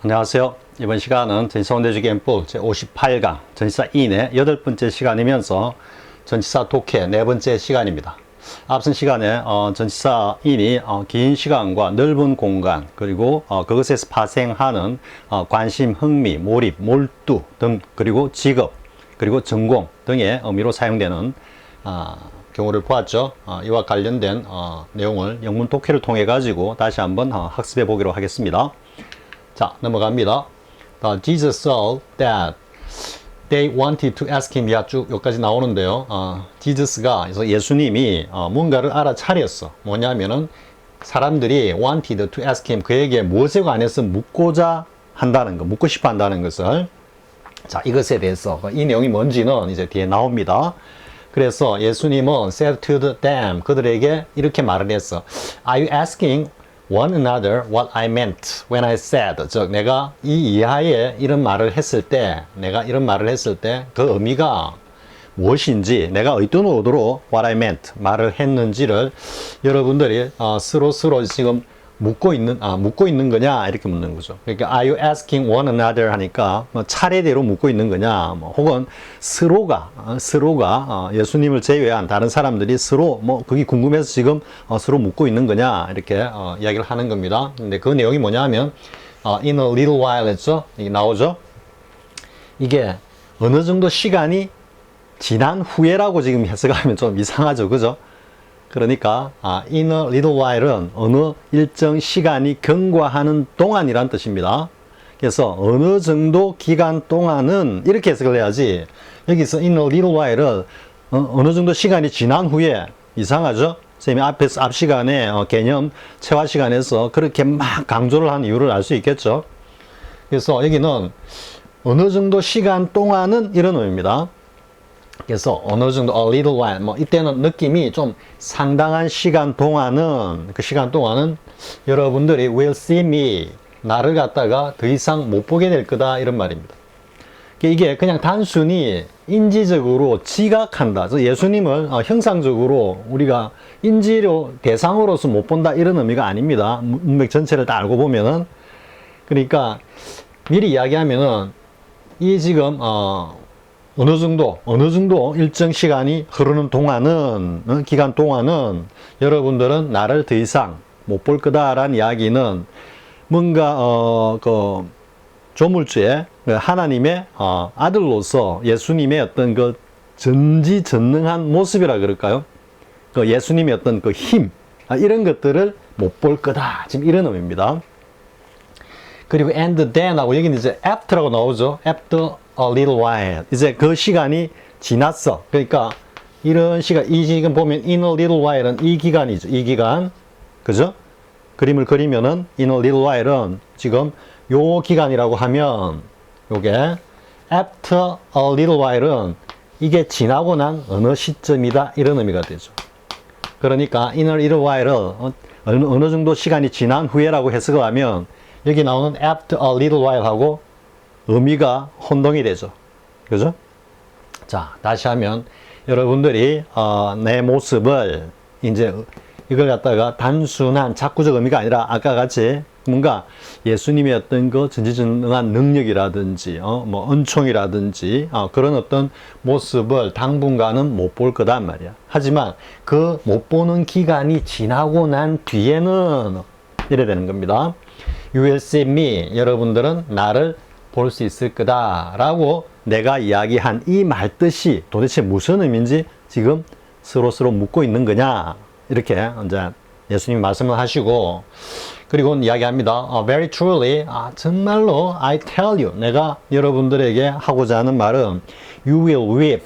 안녕하세요. 이번 시간은 전치사 원대주기행법 제58강 전치사 인의 8번째 시간이면서 전치사 독해 4번째 시간입니다. 앞선 시간에 전치사 인이 긴 시간과 넓은 공간 그리고 그것에서 파생하는 관심, 흥미, 몰입, 몰두 등 그리고 직업 그리고 전공 등의 의미로 사용되는 경우를 보았죠. 이와 관련된 내용을 영문 독해를 통해 가지고 다시 한번 학습해 보기로 하겠습니다. 자, 넘어갑니다. Jesus saw that they wanted to ask him. 쭉 여기까지 나오는데요. 지저스가, 그래서 예수님이 뭔가를 알아차렸어. 뭐냐면은 사람들이 wanted to ask him, 그에게 무엇에 관해서 묻고자 한다는 것, 묻고 싶어 한다는 것을. 자, 이것에 대해서 이 내용이 뭔지는 이제 뒤에 나옵니다. 그래서 예수님은 said to them, 그들에게 이렇게 말을 했어. Are you asking one another what I meant when I said, 즉 내가 이 이하에 이런 말을 했을 때, 그 의미가 무엇인지, 내가 어떤 의도로 what I meant 말을 했는지를 여러분들이 서로 지금 묻고 있는 거냐 이렇게 묻는 거죠. 그러니까 are you asking one another 하니까 차례대로 묻고 있는 거냐, 혹은 서로가 예수님을 제외한 다른 사람들이 서로 그게 궁금해서 지금 서로 묻고 있는 거냐 이렇게 이야기를 하는 겁니다. 근데 그 내용이 뭐냐면 in a little while 했죠. 이게 나오죠. 이게 어느 정도 시간이 지난 후에라고 지금 해석하면 좀 이상하죠, 그죠? 그러니까 in a little while은 어느 일정 시간이 경과하는 동안이란 뜻입니다. 그래서 어느 정도 기간 동안은 이렇게 해석을 해야지, 여기서 in a little while을 어느 정도 시간이 지난 후에, 이상하죠? 선생님이 앞 시간에 개념 체화 시간에서 그렇게 막 강조를 한 이유를 알 수 있겠죠. 그래서 여기는 어느 정도 시간 동안은 이런 의미입니다. 그래서 어느 정도 a little while, 이때는 느낌이 좀 상당한 시간 동안은, 그 시간 동안은 여러분들이 will see me, 나를 갖다가 더 이상 못 보게 될 거다, 이런 말입니다. 이게 그냥 단순히 인지적으로 지각한다, 예수님을 형상적으로 우리가 인지로 대상으로서 못 본다, 이런 의미가 아닙니다. 문맥 전체를 다 알고 보면은. 그러니까 미리 이야기하면은 이 지금 어느 정도 일정 시간이 흐르는 동안은, 기간 동안은 여러분들은 나를 더 이상 못 볼 거다라는 이야기는 뭔가 그 조물주의 하나님의 아들로서 예수님의 어떤 그 전지전능한 모습이라 그럴까요? 그 예수님의 어떤 그 힘, 이런 것들을 못 볼 거다, 지금 이런 의미입니다. 그리고 and then 하고 여기는 이제 after라고 나오죠. after a little while. 이제 그 시간이 지났어. 그러니까 이런 시간, 이 지금 보면 in a little while은 이 기간이죠. 이 기간. 그죠? 그림을 그리면은 in a little while은 지금 요 기간이라고 하면, 요게 after a little while은 이게 지나고 난 어느 시점이다, 이런 의미가 되죠. 그러니까 in a little while은 어느 정도 시간이 지난 후에라고 해석을 하면 여기 나오는 after a little while 하고 의미가 혼동이 되죠. 그죠? 자, 다시 하면 여러분들이 내 모습을 이제 이걸 갖다가 단순한 작구적 의미가 아니라 아까 같이 뭔가 예수님의 어떤 그 전지전능한 능력이라든지 은총이라든지 그런 어떤 모습을 당분간은 못 볼 거단 말이야. 하지만 그 못 보는 기간이 지나고 난 뒤에는 이래 되는 겁니다. You will see me. 여러분들은 나를 볼 수 있을 거다 라고 내가 이야기한 이 말뜻이 도대체 무슨 의미인지 지금 서로 묻고 있는 거냐, 이렇게 이제 예수님이 말씀을 하시고, 그리고 이야기합니다. Very truly, 정말로 I tell you, 내가 여러분들에게 하고자 하는 말은 You will weep,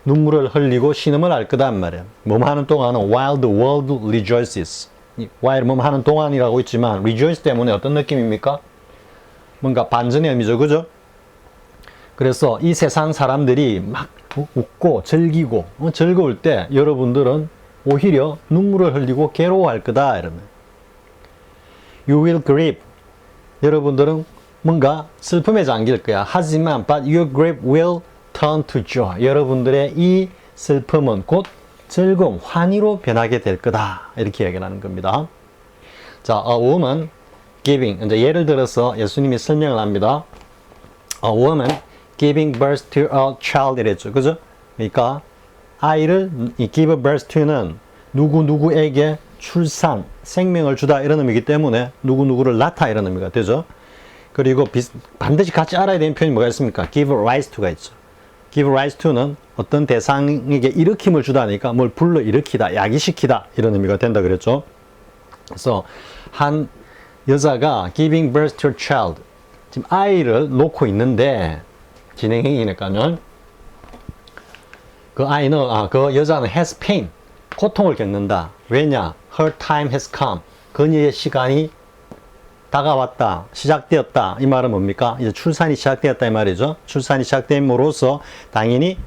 눈물을 흘리고 신음을 할 거단 말이에요. 뭐뭐 하는 동안은 while the world rejoices, while 뭐뭐 하는 동안이라고 있지만 rejoice 때문에 어떤 느낌입니까? 뭔가 반전의 의미죠, 그죠? 그래서 이 세상 사람들이 막 웃고 즐기고 즐거울 때 여러분들은 오히려 눈물을 흘리고 괴로워할 거다, 이러면 You will grieve, 여러분들은 뭔가 슬픔에 잠길 거야. 하지만 but your grief will turn to joy, 여러분들의 이 슬픔은 곧 즐거움, 환희로 변하게 될 거다, 이렇게 얘기를 하는 겁니다. 자, a woman giving. 이제 예를 들어서 예수님이 설명을 합니다. A woman giving birth to a child 이랬죠. 그죠? 그러니까 아이를 이 give birth to는 누구누구에게 출산, 생명을 주다 이런 의미이기 때문에 누구누구를 낳다 이런 의미가 되죠. 그리고 반드시 같이 알아야 되는 표현이 뭐가 있습니까? give rise to가 있죠. give rise to는 어떤 대상에게 일으킴을 주다니까 뭘 불러 일으키다, 야기시키다 이런 의미가 된다 그랬죠. 그래서 한 여자가 giving birth to a child, 지금 아이를 놓고 있는데 진행형이니까요. 그 아이는 그 여자는 has pain, 고통을 겪는다. 왜냐? Her time has come. 그녀의 시간이 다가왔다, 시작되었다. 이 말은 뭡니까? 이제 출산이 시작되었다 이 말이죠. 출산이 시작됨으로써 당연히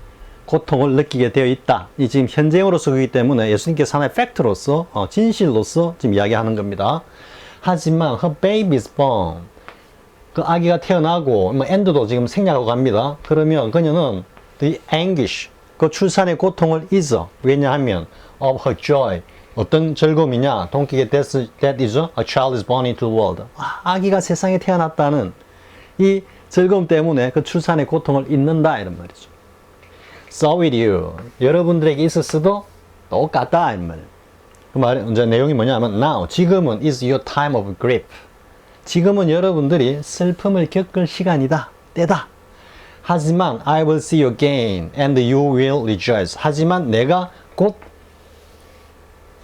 고통을 느끼게 되어 있다. 이 지금 현재형으로서 그렇기 때문에 예수님께서 하나의 팩트로서 진실로서 지금 이야기하는 겁니다. 하지만 her baby is born. 그 아기가 태어나고 end도 지금 생략하고 갑니다. 그러면 그녀는 the anguish, 그 출산의 고통을 잊어. 왜냐하면 of her joy. 어떤 즐거움이냐? Don't get that is a child is born into the world. 아기가 세상에 태어났다는 이 즐거움 때문에 그 출산의 고통을 잊는다 이런 말이죠. So with you. 여러분들에게 있었어도 똑같다 이런 말이에요. 그 말, 이제 내용이 뭐냐면 now, 지금은 is your time of grief. 지금은 여러분들이 슬픔을 겪을 시간이다, 때다. 하지만 I will see you again and you will rejoice. 하지만 내가 곧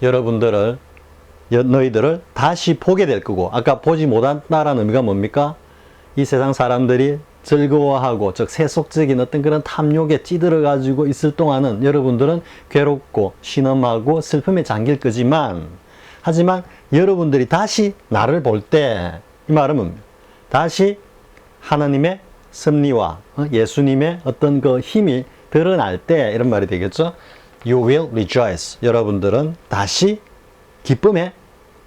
여러분들을, 너희들을 다시 보게 될 거고, 아까 보지 못한다라는 의미가 뭡니까? 이 세상 사람들이 즐거워하고, 즉 세속적인 어떤 그런 탐욕에 찌들어 가지고 있을 동안은 여러분들은 괴롭고 신음하고 슬픔에 잠길 거지만, 하지만 여러분들이 다시 나를 볼 때, 이 말은 뭡니까? 다시 하나님의 섭리와 예수님의 어떤 그 힘이 드러날 때, 이런 말이 되겠죠? You will rejoice. 여러분들은 다시 기쁨에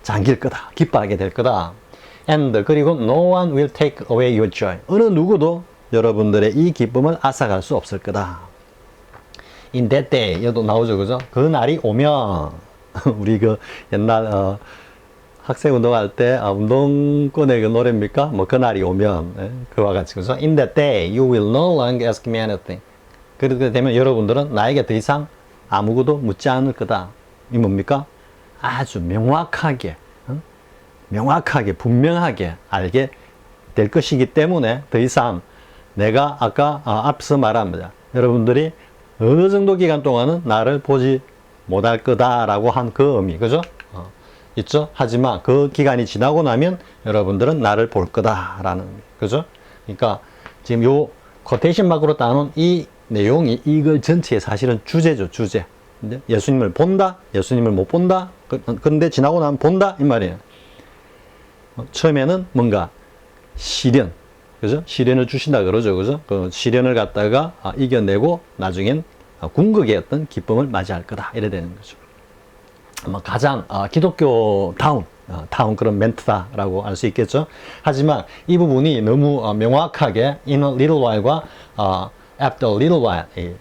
잠길 거다. 기뻐하게 될 거다. And 그리고 no one will take away your joy. 어느 누구도 여러분들의 이 기쁨을 앗아갈 수 없을 거다. In that day. 여기도 나오죠, 그죠? 그 날이 오면 우리 그 옛날 학생 운동할 때 운동권의 그 노래입니까? 뭐 그 날이 오면 그와 같이 그죠? In that day you will no longer ask me anything. 그렇게 되면 여러분들은 나에게 더 이상 아무것도 묻지 않을 거다. 이 뭡니까? 아주 명확하게, 명확하게, 분명하게 알게 될 것이기 때문에 더 이상 내가 아까 앞서 말합니다. 여러분들이 어느 정도 기간 동안은 나를 보지 못할 거다라고 한 그 의미, 그죠? 있죠? 하지만 그 기간이 지나고 나면 여러분들은 나를 볼 거다라는 의미, 그죠? 그러니까 지금 요 코테이션 마크로 따놓은 이 내용이 이걸 전체의 사실은 주제죠, 주제. 예수님을 본다, 예수님을 못 본다, 그런데 지나고 나면 본다, 이 말이에요. 처음에는 뭔가 시련, 그죠? 시련을 주신다 그러죠, 그죠? 그 시련을 갖다가 이겨내고 나중엔 궁극의 어떤 기쁨을 맞이할 거다, 이래 되는 거죠. 가장 기독교 다운 그런 멘트다라고 알 수 있겠죠. 하지만 이 부분이 너무 명확하게 in a little while과 after a little while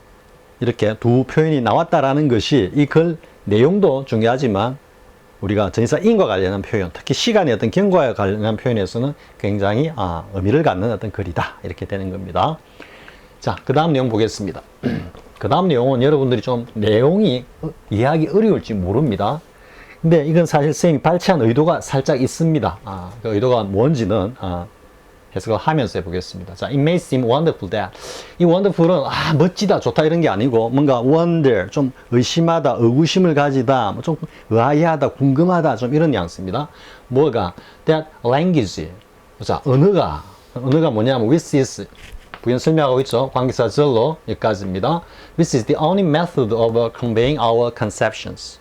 이렇게 두 표현이 나왔다라는 것이 이 글 내용도 중요하지만 우리가 전치사인과 관련한 표현, 특히 시간의 어떤 경과에 관련한 표현에서는 굉장히 의미를 갖는 어떤 글이다, 이렇게 되는 겁니다. 자, 그 다음 내용 보겠습니다. 그 다음 내용은 여러분들이 좀 내용이 이해하기 어려울지 모릅니다. 근데 이건 사실 선생님이 발췌한 의도가 살짝 있습니다. 그 의도가 뭔지는 해석을 하면서 해보겠습니다. 자, it may seem wonderful that. 이 wonderful은 멋지다, 좋다 이런 게 아니고 뭔가 wonder, 좀 의심하다, 의구심을 가지다, 뭐 좀 의아해하다, 궁금하다, 좀 이런 뉘앙스입니다. 뭐가? that language. 자, 언어가 뭐냐면 with is 부연 설명하고 있죠. 관계사 절로 여기까지입니다. This is the only method of conveying our conceptions.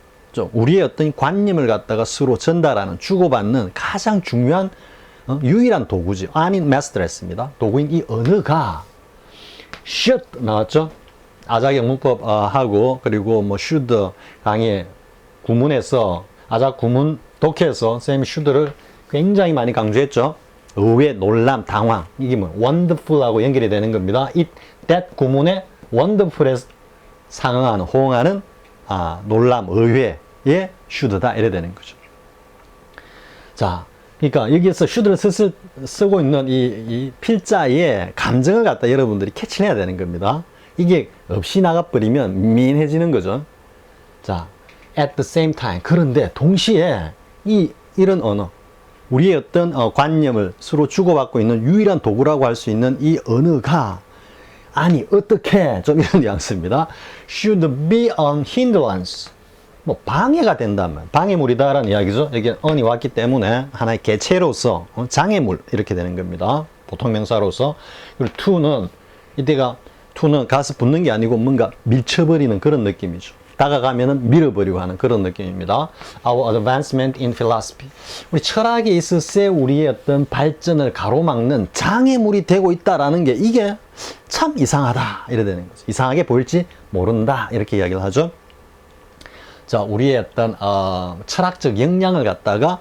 우리의 어떤 관념을 갖다가 서로 전달하는, 주고받는 가장 중요한 유일한 도구지. 아닌 master였습니다. 도구인 이 언어가 should 나왔죠. 아작의 문법 하고 그리고 뭐 should 강의 구문에서 아작 구문 독해에서 쌤이 should를 굉장히 많이 강조했죠. 의외, 놀람, 당황, 이게 뭐 wonderful하고 연결이 되는 겁니다. that 구문에 wonderful에 상응하는, 호응하는 놀람, 의외의 should다 이래 되는 거죠. 자, 그러니까 여기에서 should를 쓰고 있는 이 필자의 감정을 갖다 여러분들이 캐치를 해야 되는 겁니다. 이게 없이 나가버리면 미인해지는 거죠. 자, at the same time. 그런데 동시에 이런 언어, 우리의 어떤 관념을 서로 주고받고 있는 유일한 도구라고 할 수 있는 이 언어가 아니 어떻게 좀 이런 뉘앙스입니다. should be an hindrance. 뭐 방해가 된다면 방해물이다라는 이야기죠. 여기 on이 왔기 때문에 하나의 개체로서 장애물 이렇게 되는 겁니다. 보통 명사로서. 그리고 to는 이때가 to는 가서 붙는 게 아니고 뭔가 밀쳐버리는 그런 느낌이죠. 다가가면은 밀어버리고 하는 그런 느낌입니다. Our advancement in philosophy. 우리 철학에 있어서 우리의 어떤 발전을 가로막는 장애물이 되고 있다라는 게 이게 참 이상하다. 이래 되는 거죠. 이상하게 보일지 모른다. 이렇게 이야기를 하죠. 자, 우리의 어떤 철학적 역량을 갖다가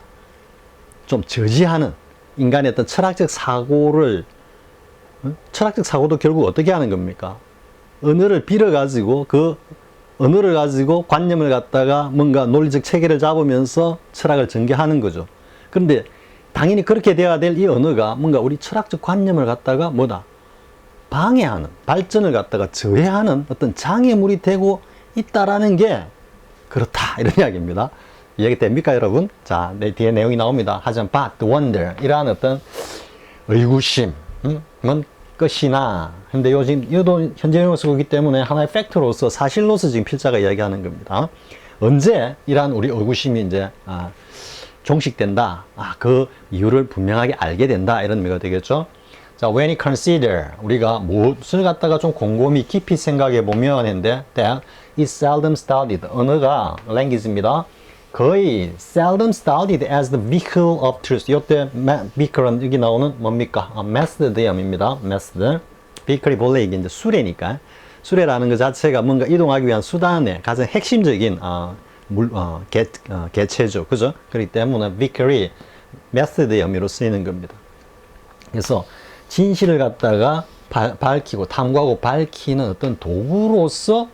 좀 저지하는 인간의 어떤 철학적 사고를 철학적 사고도 결국 어떻게 하는 겁니까? 언어를 빌어가지고 그 언어를 가지고 관념을 갖다가 뭔가 논리적 체계를 잡으면서 철학을 전개하는 거죠. 그런데 당연히 그렇게 돼야 될 이 언어가 뭔가 우리 철학적 관념을 갖다가 뭐다? 방해하는, 발전을 갖다가 저해하는 어떤 장애물이 되고 있다라는 게 그렇다. 이런 이야기입니다. 이해가 됩니까, 여러분? 자, 뒤에 내용이 나옵니다. 하지만 but, wonder, 이러한 어떤 의구심, 뭔 것이나. 근데 요즘 이도 현재형을 쓰고 있기 때문에 하나의 팩트로서 사실로서 지금 필자가 이야기하는 겁니다. 언제 이러한 우리 의구심이 이제 종식된다. 그 이유를 분명하게 알게 된다. 이런 의미가 되겠죠. 자, when you consider, 우리가 무엇을 갖다가 좀 곰곰이 깊이 생각해 보면 했는데 that is seldom studied. 언어가 language입니다. 거의 seldom studied as the vehicle of truth. 이때 vehicle은 여기 나오는 뭡니까? method입니다. method. vehicle이 본래 이게 이제 수레니까. 수레라는 것 자체가 뭔가 이동하기 위한 수단의 가장 핵심적인 개체죠. 그죠? 그렇기 때문에 vehicle이 method의 의미로 쓰이는 겁니다. 그래서 진실을 갖다가 밝히고 탐구하고 밝히는 어떤 도구로서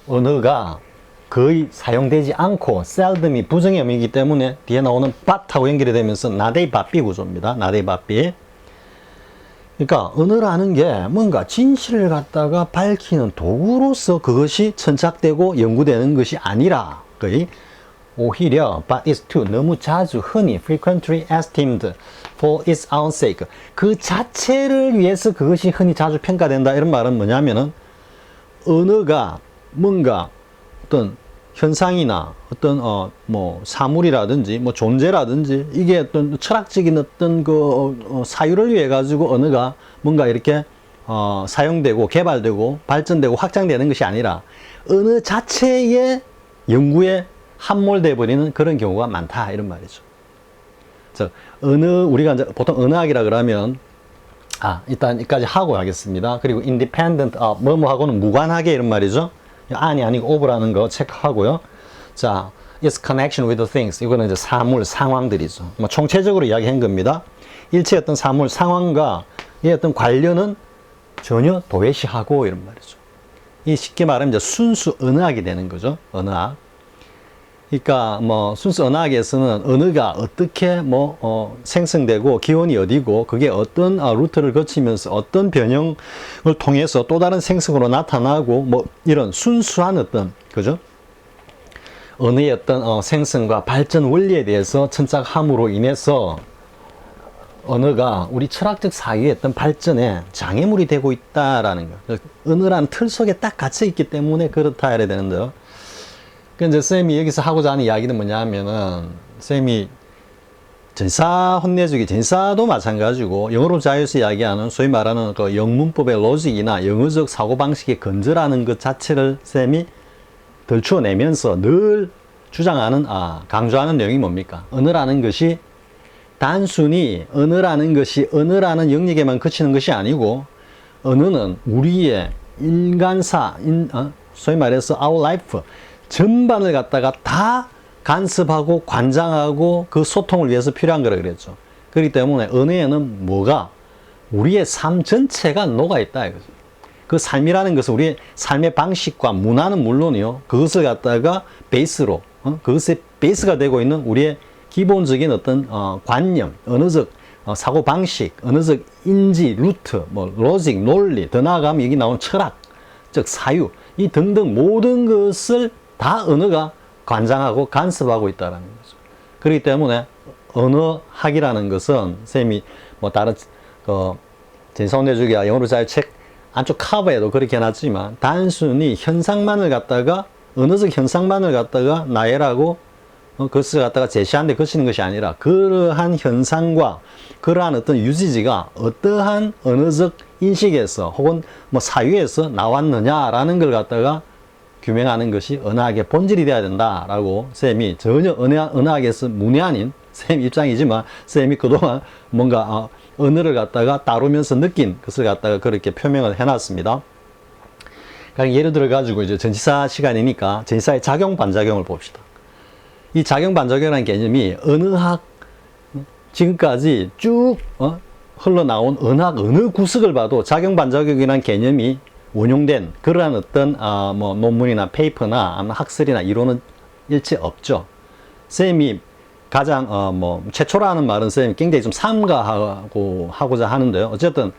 언어가 거의 사용되지 않고 seldom이 부정의 의미이기 때문에 뒤에 나오는 but하고 연결이 되면서 나데이 바삐 구조입니다. 나데이 바삐. 그러니까 언어라는 게 뭔가 진실을 갖다가 밝히는 도구로서 그것이 천착되고 연구되는 것이 아니라 거의 오히려 but is to 너무 자주 흔히 frequently esteemed for its own sake 그 자체를 위해서 그것이 흔히 자주 평가된다. 이런 말은 뭐냐면은 언어가 뭔가 어떤 현상이나 어떤 뭐 사물이라든지 뭐 존재라든지 이게 어떤 철학적인 어떤 그 사유를 위해 가지고 언어가 뭔가 이렇게 사용되고 개발되고 발전되고 확장되는 것이 아니라 언어 자체의 연구에 함몰돼 버리는 그런 경우가 많다. 이런 말이죠. 자, 우리가 이제 보통 언어학이라 그러면 일단 여기까지 하고 하겠습니다. 그리고 independent of 뭐뭐하고는 무관하게 이런 말이죠. 안이 아니고 of라는 거 체크하고요. 자, its connection with the things. 이거는 이제 사물, 상황들이죠. 뭐 총체적으로 이야기한 겁니다. 일체의 어떤 사물, 상황과 이 어떤 관련은 전혀 도외시하고 이런 말이죠. 이 쉽게 말하면 이제 순수 언어학이 되는 거죠. 언어학. 그러니까 뭐 순수 언어학에서는 언어가 어떻게 생성되고 기원이 어디고 그게 어떤 루트를 거치면서 어떤 변형을 통해서 또 다른 생성으로 나타나고 뭐 이런 순수한 어떤 그죠? 언어의 어떤 생성과 발전 원리에 대해서 천착함으로 인해서 언어가 우리 철학적 사유의 어떤 발전에 장애물이 되고 있다라는 거. 언어라는 틀 속에 딱 갇혀 있기 때문에 그렇다 해야 되는데요. 그런데 쌤이 여기서 하고자 하는 이야기는 뭐냐 하면은 쌤이 전사 혼내주기, 전사도 마찬가지고 영어로 자유에서 이야기하는 소위 말하는 그 영문법의 로직이나 영어적 사고방식의 건조라는 것 자체를 쌤이 덜추어내면서 늘 주장하는 강조하는 내용이 뭡니까? 언어라는 것이 단순히 언어라는 언어라는 영역에만 그치는 것이 아니고 언어는 우리의 인간사, 소위 말해서 our life 전반을 갖다가 다 간섭하고 관장하고 그 소통을 위해서 필요한 거라 그랬죠. 그렇기 때문에 언어에는 뭐가 우리의 삶 전체가 녹아있다 이거죠. 그 삶이라는 것은 우리의 삶의 방식과 문화는 물론이요. 그것을 갖다가 베이스로 그것의 베이스가 되고 있는 우리의 기본적인 어떤 관념, 언어적 사고 방식, 언어적 인지, 루트, 뭐 로직, 논리, 더 나아가면 여기 나온 철학, 즉 사유, 이 등등 모든 것을 다 언어가 관장하고 간섭하고 있다는 거죠. 그렇기 때문에 언어학이라는 것은 쌤이 뭐 다른 진성내주기와 영어로 잘 책 안쪽 커버에도 그렇게 해놨지만 단순히 현상만을 갖다가 언어적 현상만을 갖다가 나열하고 그것을 갖다가 제시하는데 그치는 것이 아니라 그러한 현상과 그러한 어떤 유지지가 어떠한 언어적 인식에서 혹은 뭐 사유에서 나왔느냐라는 걸 갖다가 규명하는 것이 언어학의 본질이 되어야 된다라고 쌤이 전혀 언어학에서 문외한인 쌤 입장이지만 쌤이 그동안 뭔가 언어를 갖다가 다루면서 느낀 것을 갖다가 그렇게 표명을 해놨습니다. 그러니까 예를 들어 가지고 이제 전치사 시간이니까 전치사의 작용 반작용을 봅시다. 이 작용 반작용이라는 개념이 언어학 지금까지 쭉 흘러나온 언어학 어느 구석을 봐도 작용 반작용이라는 개념이 원용된 그러한 어떤 뭐 논문이나 페이퍼나 아마 학설이나 이론은 일체 없죠. 쌤이 가장 뭐 최초라는 말은 쌤이 굉장히 좀 삼가하고자 하는데요. 어쨌든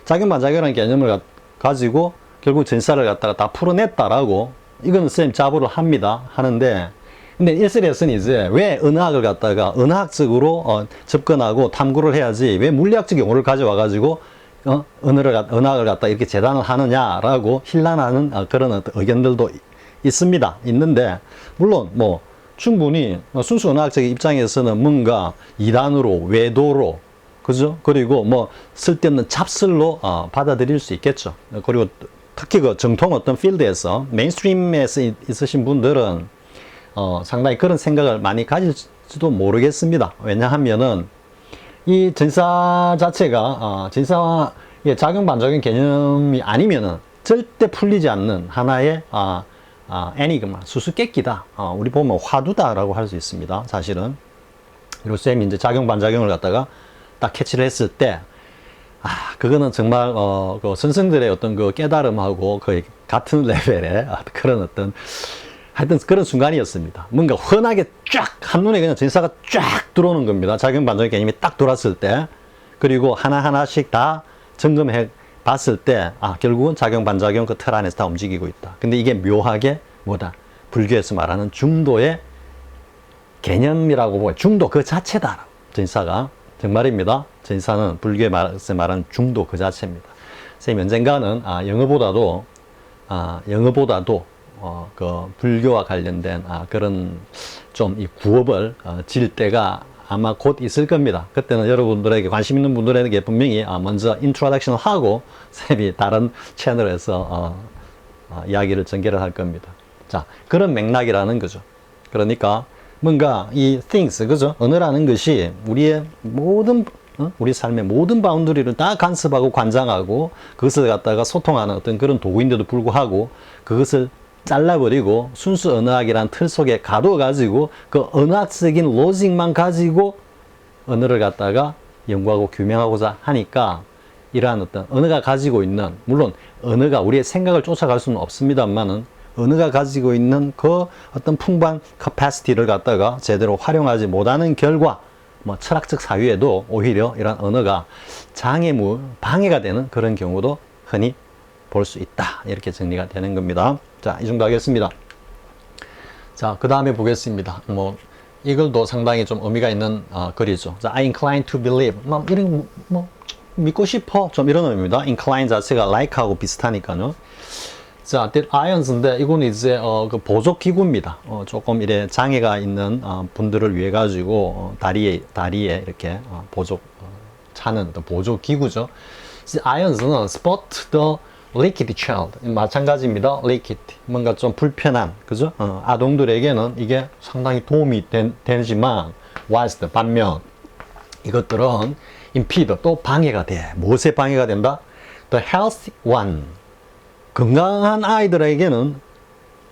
작용 반작용이라는 개념을 가지고 결국 전치사를 갖다가 다 풀어냈다라고 이거는 쌤 자부를 하는데 근데 일설에서는 이제 왜 언어학을 갖다가 언어학적으로 접근하고 탐구를 해야지 왜 물리학적 용어를 가져와 가지고 언어학을 갖다 이렇게 재단을 하느냐라고 힐난하는 그런 어떤 의견들도 있는데 물론 뭐 충분히 순수 언어학적 입장에서는 뭔가 이단으로 외도로 그죠? 그리고 뭐 쓸데없는 잡설로 받아들일 수 있겠죠. 그리고 특히 그 정통 어떤 필드에서 메인스트림에서 있으신 분들은 상당히 그런 생각을 많이 가질지도 모르겠습니다. 왜냐하면은 이 전치사 자체가 전치사의 작용 반작용 개념이 아니면은 절대 풀리지 않는 하나의 애니그마, 수수께끼다. 우리 보면 화두다라고 할 수 있습니다. 사실은. 그리고 쌤이 이제 작용 반작용을 갖다가 딱 캐치를 했을 때 그거는 정말 그 선생들의 어떤 그 깨달음하고 거의 같은 레벨의 그런 어떤 하여튼 그런 순간이었습니다. 뭔가 흔하게 쫙 한눈에 그냥 전치사가 쫙 들어오는 겁니다. 작용 반작용 개념이 딱 들어왔을 때 그리고 하나하나씩 다 점검해 봤을 때 결국은 작용 반작용 그 틀 안에서 다 움직이고 있다. 근데 이게 묘하게 뭐다? 불교에서 말하는 중도의 개념이라고 보여. 중도 그 자체다. 전치사가 정말입니다. 전치사는 불교에서 말하는 중도 그 자체입니다. 선생님 언젠가는 영어보다도 그 불교와 관련된 그런 좀 이 구업을 질 때가 아마 곧 있을 겁니다. 그때는 여러분들에게 관심 있는 분들에게 분명히 먼저 인트로덕션을 하고 쌤이 다른 채널에서 이야기를 전개를 할 겁니다. 자, 그런 맥락이라는 거죠. 그러니까 뭔가 이 things, 그죠? 언어라는 것이 우리의 모든 우리 삶의 모든 바운더리를 다 간섭하고 관장하고 그것을 갖다가 소통하는 어떤 그런 도구인데도 불구하고 그것을 잘라버리고 순수 언어학이라는 틀 속에 가둬가지고 그 언어학적인 로직만 가지고 언어를 갖다가 연구하고 규명하고자 하니까 이러한 어떤 언어가 가지고 있는, 물론 언어가 우리의 생각을 쫓아갈 수는 없습니다만은 언어가 가지고 있는 그 어떤 풍부한 캐파시티를 갖다가 제대로 활용하지 못하는 결과 뭐 철학적 사유에도 오히려 이런 언어가 장애물, 방해가 되는 그런 경우도 흔히 볼 수 있다. 이렇게 정리가 되는 겁니다. 자, 이 정도 하겠습니다. 자, 그 다음에 보겠습니다. 뭐 이글도 상당히 좀 의미가 있는 글이죠. 자, I incline to believe. 이런 믿고 싶어. 좀 이런 의미입니다. incline 자체가 like하고 비슷하니까요. 자, that irons인데 이거는 이제 그 보조 기구입니다. 조금 이래 장애가 있는 분들을 위해 가지고 다리에 이렇게 보조 차는 어떤 보조 기구죠. irons는 spot the leaky child 마찬가지입니다. leaky 뭔가 좀 불편한 그죠? 아동들에게는 이게 상당히 도움이 되지만 whilst 반면 이것들은 impede 또 방해가 돼. 무엇에 방해가 된다? The healthy one 건강한 아이들에게는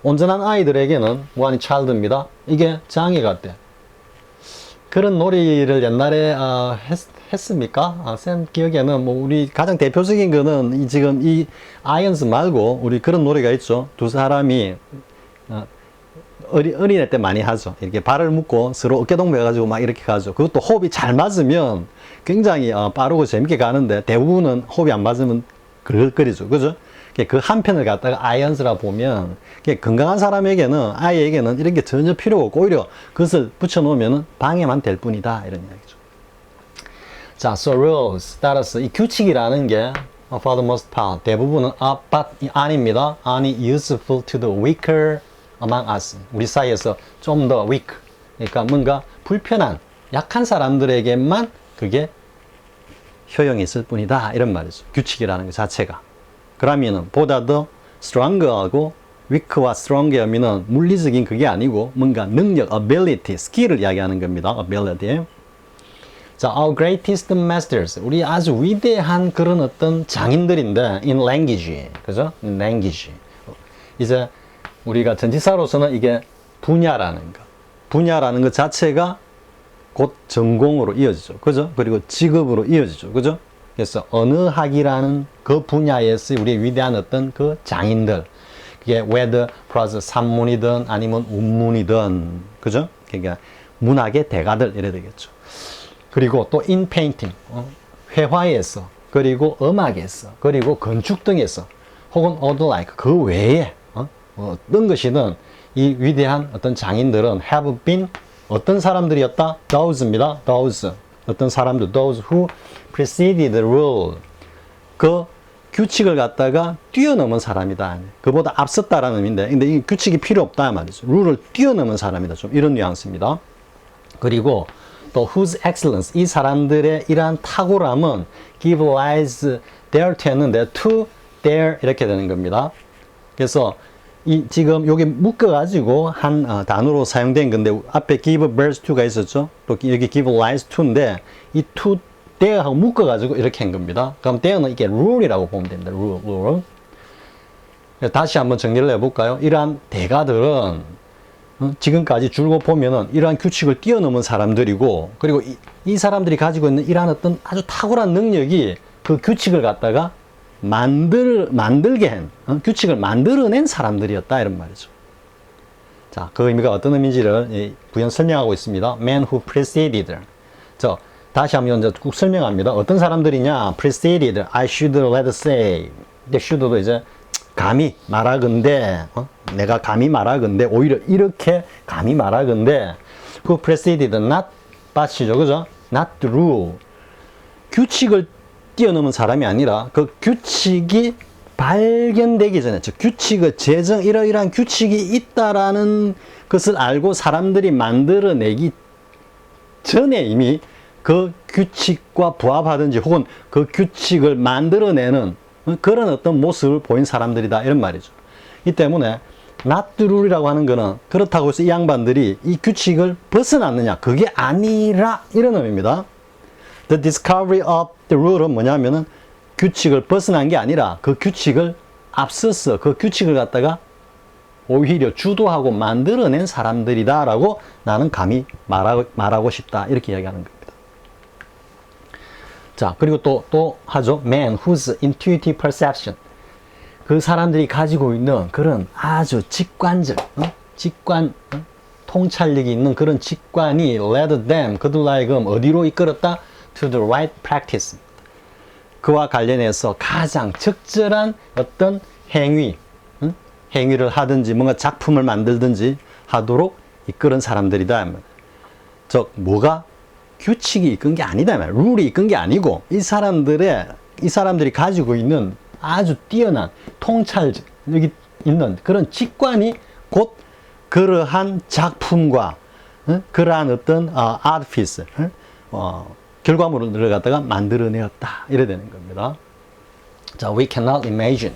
온전한 아이들에게는 one child입니다. 이게 장애가 돼. 그런 놀이를 옛날에 했습니까? 쌤 기억에는 뭐 우리 가장 대표적인 거는 지금 이 아이언스 말고 우리 그런 놀이가 있죠. 두 사람이 어린애 때 많이 하죠. 이렇게 발을 묶고 서로 어깨동무 해가지고 막 이렇게 가죠. 그것도 호흡이 잘 맞으면 굉장히 빠르고 재밌게 가는데 대부분은 호흡이 안 맞으면 걸걸거리죠. 그죠? 그 한편을 갖다가 아이언스라 보면 건강한 사람에게는 아이에게는 이런 게 전혀 필요 없고 오히려 그것을 붙여놓으면 방해만 될 뿐이다 이런 이야기죠. 자, so rules 따라서 이 규칙이라는 게 for the most part 대부분은 but 아닙니다. 아니 useful to the weaker among us 우리 사이에서 좀 더 weak 그러니까 뭔가 불편한 약한 사람들에게만 그게 효용이 있을 뿐이다 이런 말이죠. 규칙이라는 것 자체가. 그러면은 보다 더 stronger,하고 weak와 strong의 의미는 물리적인 그게 아니고 뭔가 능력, ability, skill을 이야기하는 겁니다. ability. 자, our greatest masters. 우리 아주 위대한 그런 어떤 장인들인데 in language. 그죠? in language. 이제 우리가 전치사로서는 이게 분야라는 거. 분야라는 것 자체가 곧 전공으로 이어지죠. 그죠? 그리고 직업으로 이어지죠. 그죠? 그래서 언어학이라는 그 분야에서 우리의 위대한 어떤 그 장인들 그게 whether 플러스 산문이든 아니면 운문이든 그죠? 그러니까 문학의 대가들 이래 되겠죠. 그리고 또 in painting 회화에서 그리고 음악에서 그리고 건축 등에서 혹은 other like 그 외에 어떤 것이든 이 위대한 어떤 장인들은 have been 어떤 사람들이었다? those입니다. those 어떤 사람들 those who preceded the rule 그 규칙을 갖다가 뛰어넘은 사람이다. 그보다 앞섰다라는 의미인데 근데 이 규칙이 필요 없다 말이죠. 룰을 뛰어넘은 사람이다. 좀 이런 뉘앙스입니다. 그리고 또 whose excellence 이 사람들의 이러한 탁월함은 give rise there to 했는데 to there 이렇게 되는 겁니다. 그래서 이 지금 여기 묶어가지고 한 단어로 사용된 건데 앞에 give birth to가 있었죠. 또 여기 give rise to인데 이 to there하고 묶어가지고 이렇게 한 겁니다. 그럼 there는 이게 rule이라고 보면 됩니다. rule. 다시 한번 정리를 해볼까요? 이러한 대가들은 지금까지 줄곧 보면은 이러한 규칙을 뛰어넘은 사람들이고 그리고 이 사람들이 가지고 있는 이러한 어떤 아주 탁월한 능력이 그 규칙을 갖다가 만들게 한 규칙을 만들어낸 사람들이었다 이런 말이죠. 자, 그 의미가 어떤 의미인지를 부연 설명하고 있습니다. Man who preceded. 다시 한번 이제 쭉 설명합니다. 어떤 사람들이냐? preceded. I should rather say. 근데 should도 이제 감히 말하건대 내가 감히 말하건대 오히려 이렇게 감히 말하건대 그 preceded not but이죠. 그죠? not the rule. 규칙을 뛰어넘은 사람이 아니라 그 규칙이 발견되기 전에 즉 규칙의 제정 이러이러한 규칙이 있다라는 것을 알고 사람들이 만들어내기 전에 이미 그 규칙과 부합하든지 혹은 그 규칙을 만들어내는 그런 어떤 모습을 보인 사람들이다 이런 말이죠. 이 때문에 not the rule이라고 하는 거는 그렇다고 해서 이 양반들이 이 규칙을 벗어났느냐 그게 아니라 이런 의미입니다. The discovery of the rule은 뭐냐면은 규칙을 벗어난 게 아니라 그 규칙을 앞서서 그 규칙을 갖다가 오히려 주도하고 만들어낸 사람들이다 라고 나는 감히 말하고 싶다 이렇게 이야기하는 겁니다. 자, 그리고 또 하죠. Man whose intuitive perception 그 사람들이 가지고 있는 그런 아주 직관적 통찰력이 있는 그런 직관이 led them 그들라의 어디로 이끌었다? To the right practice 그와 관련해서 가장 적절한 어떤 행위를 하든지 뭔가 작품을 만들든지 하도록 이끄는 사람들이다. 즉 뭐가 규칙이 이끈 게 아니다. 룰이 이끈 게 아니고 이 사람들이 가지고 있는 아주 뛰어난 통찰력이 있는 그런 직관이 곧 그러한 작품과 그러한 어떤 아티피스 결과물을 갖다가 만들어내었다 이래 되는 겁니다. 자, we cannot imagine